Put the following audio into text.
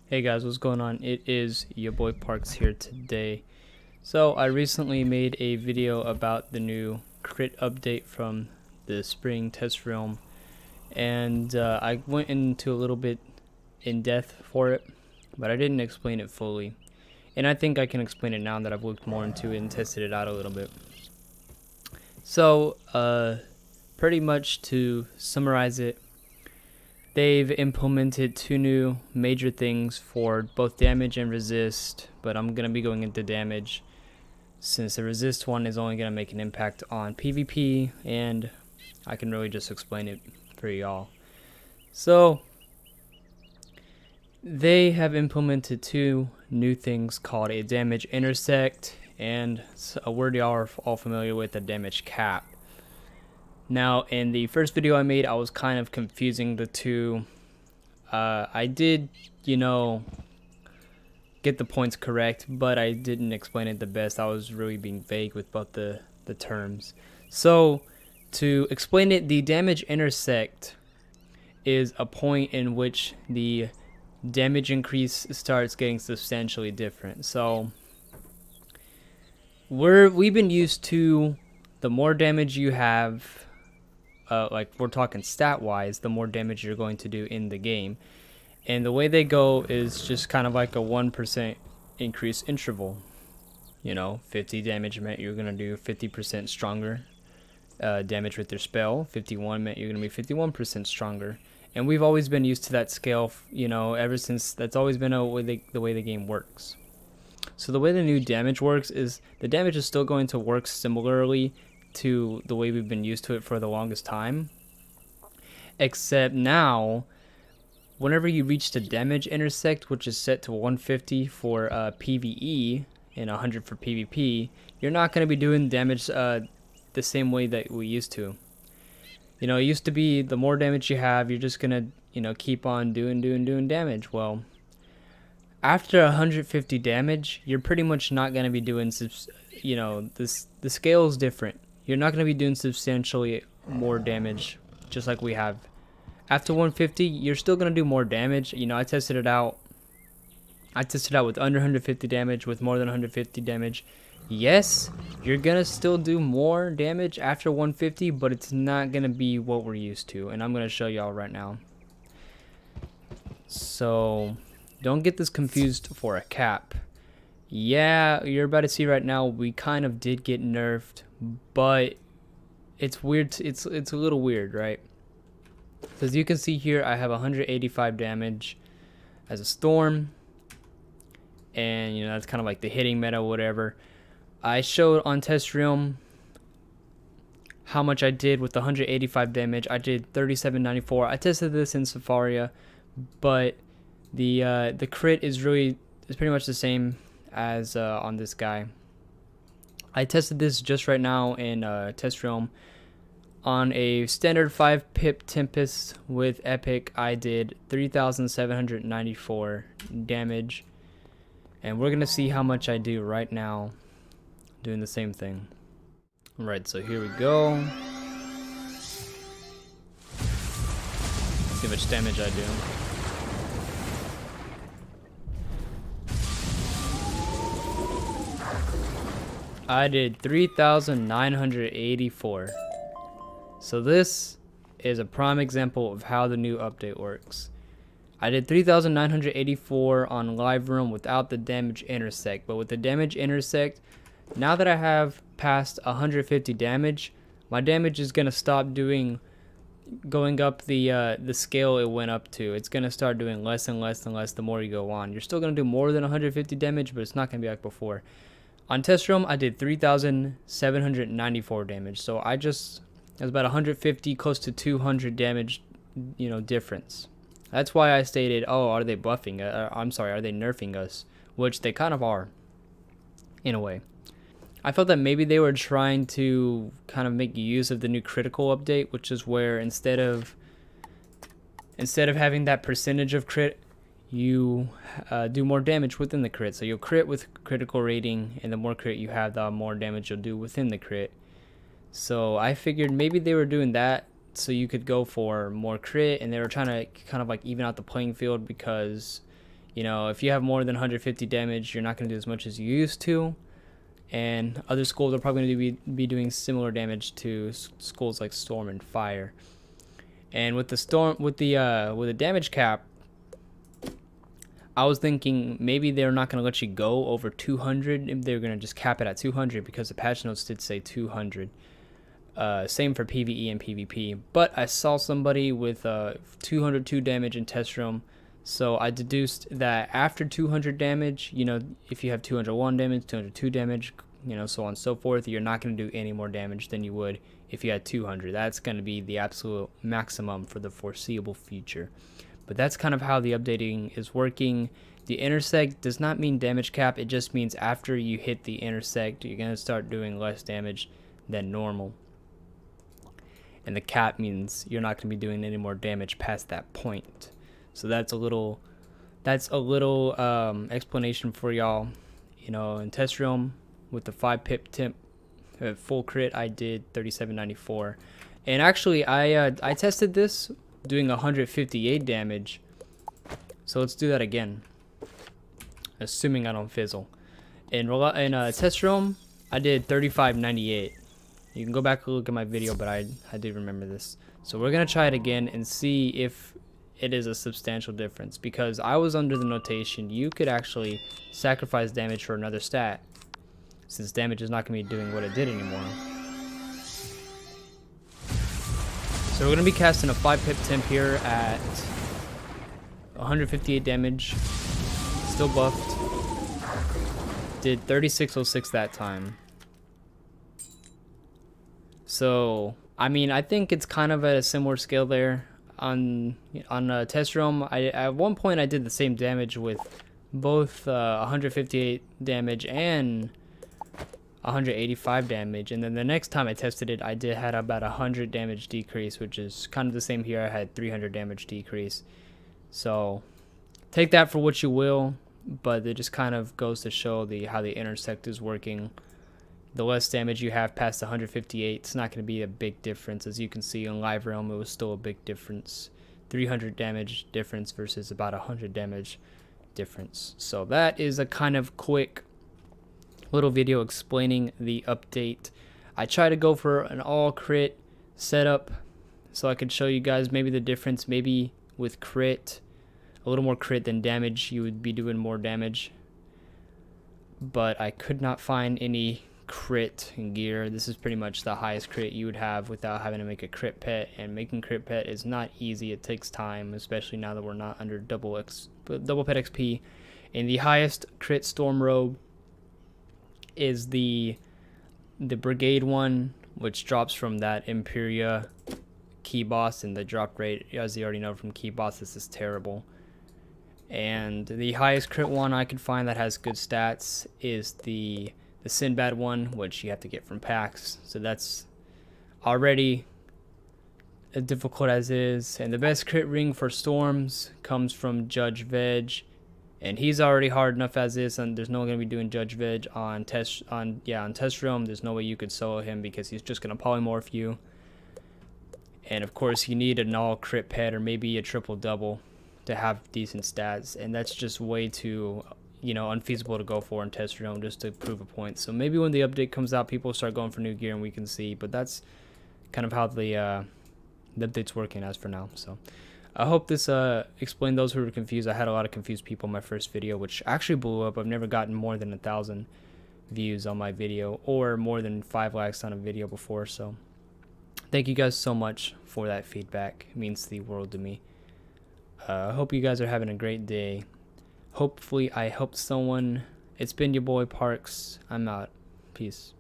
Hey guys, what's going on? It is your boy Parks here today. So I recently made a video about the new crit update from the spring test realm, and I went into a little bit in depth for it, but I didn't explain it fully. And I think I can explain it now that I've looked more into it and tested it out a little bit. So, pretty much to summarize it, they've implemented two new major things for both damage and resist, but I'm going to be going into damage since the resist one is only going to make an impact on PvP, and I can really just explain it for y'all. So, they have implemented two new things called a damage intersect and a word y'all are all familiar with, a damage cap. Now, in the first video I made, I was kind of confusing the two. I did, get the points correct, but I didn't explain it the best. I was really being vague with both the terms. So, to explain it, the damage intersect is a point in which the damage increase starts getting substantially different. So, we've been used to the more damage you have, like we're talking stat wise, the more damage you're going to do in the game. And the way they go is just kind of like a 1% increase interval. 50 damage meant you're going to do 50% stronger damage with your spell. 51 meant you're going to be 51% stronger. And we've always been used to that scale, ever since. That's always been the way the game works. So the way the new damage works is the damage is still going to work similarly to the way we've been used to it for the longest time, except now whenever you reach the damage intersect, which is set to 150 for PvE and 100 for PvP, you're not going to be doing damage the same way that we used to. It used to be the more damage you have, you're just going to keep on doing damage. Well, after 150 damage, you're pretty much not going to be doing the scale is different. You're not going to be doing substantially more damage, just like we have. After 150, you're still going to do more damage. I tested it out. I tested out with under 150 damage, with more than 150 damage. Yes, you're going to still do more damage after 150, but it's not going to be what we're used to. And I'm going to show y'all right now. So, don't get this confused for a cap. Yeah, you're about to see right now, we kind of did get nerfed, but it's weird. It's a little weird, right? So as you can see here, I have 185 damage as a storm, and that's kind of like the hitting meta, whatever. I showed on Test Realm how much I did with the 185 damage. I did 3794. I tested this in Safaria, but the crit is pretty much the same as on this guy. I tested this just right now in Test Realm. On a standard 5 pip Tempest with Epic, I did 3,794 damage. And we're going to see how much I do right now doing the same thing. Alright, so here we go. See how much damage I do. I did 3,984. So this is a prime example of how the new update works. I did 3,984 on live room without the damage intersect, but with the damage intersect, now that I have past 150 damage, my damage is gonna stop going up the scale it went up to. It's gonna start doing less and less and less the more you go on. You're still gonna do more than 150 damage, but it's not gonna be like before. On Test Realm, I did 3,794 damage, so that's about 150, close to 200 damage, difference. That's why I stated, oh, are they buffing? I'm sorry, are they nerfing us? Which they kind of are, in a way. I felt that maybe they were trying to kind of make use of the new critical update, which is where instead of having that percentage of crit, you do more damage within the crit. So you'll crit with critical rating, and the more crit you have, the more damage you'll do within the crit. So I figured maybe they were doing that so you could go for more crit, and they were trying to kind of like even out the playing field, because You know, if you have more than 150 damage, you're not going to do as much as you used to. And other skulls are probably going to be doing similar damage to skulls like Storm and Fire. And with the damage cap, I was thinking maybe they're not going to let you go over 200. If they're going to just cap it at 200, because the patch notes did say 200. Same for PvE and PvP. But I saw somebody with 202 damage in test room. So I deduced that after 200 damage, you know, if you have 201 damage, 202 damage, you know, so on and so forth, you're not going to do any more damage than you would if you had 200. That's going to be the absolute maximum for the foreseeable future. But that's kind of how the updating is working. The intersect does not mean damage cap. It just means after you hit the intersect, you're going to start doing less damage than normal. And the cap means you're not going to be doing any more damage past that point. So that's a little explanation for y'all. You know, in test realm with the 5 pip temp full crit, I did 3794, and actually I tested this doing 158 damage. So let's do that again, assuming I don't fizzle. In test realm, I did 3598. You can go back and look at my video, but I did remember this. So we're gonna try it again and see if it is a substantial difference, because I was under the notation you could actually sacrifice damage for another stat, since damage is not going to be doing what it did anymore. So we're going to be casting a 5 pip temp here at 158 damage, still buffed, did 3606 that time. So I mean, I think it's kind of at a similar scale there. On test realm, at one point I did the same damage with both 158 damage and 185 damage, and then the next time I tested it, I had about 100 damage decrease, which is kind of the same here. I had 300 damage decrease. So take that for what you will, but it just kind of goes to show how the intersect is working. The less damage you have past 158, it's not going to be a big difference. As you can see in live realm, it was still a big difference. 300 damage difference versus about 100 damage difference. So that is a kind of quick little video explaining the update. I try to go for an all crit setup so I could show you guys maybe the difference. Maybe with crit, a little more crit than damage, you would be doing more damage. But I could not find any crit gear. This is pretty much the highest crit you would have without having to make a crit pet, and making crit pet is not easy. It takes time, especially now that we're not under double pet XP. And the highest crit storm robe is the brigade one, which drops from that Imperia key boss, and the drop rate, as you already know from key bosses, is terrible. And the highest crit one I could find that has good stats is the Sinbad one, which you have to get from packs, so that's already difficult as is. And the best crit ring for storms comes from Judge Veg, and he's already hard enough as is, and there's no one gonna be doing Judge Veg on test realm. There's no way you could solo him because he's just gonna polymorph you. And of course you need an all crit pet or maybe a triple double to have decent stats, and that's just way too unfeasible to go for in test realm just to prove a point. So maybe when the update comes out, people start going for new gear and we can see, but that's kind of how the update's working as for now. So I hope this explained those who were confused. I had a lot of confused people in my first video, which actually blew up. I've never gotten more than 1,000 views on my video or more than 5 likes on a video before. So thank you guys so much for that feedback. It means the world to me. I hope you guys are having a great day. Hopefully I helped someone. It's been your boy Parks. I'm out. Peace.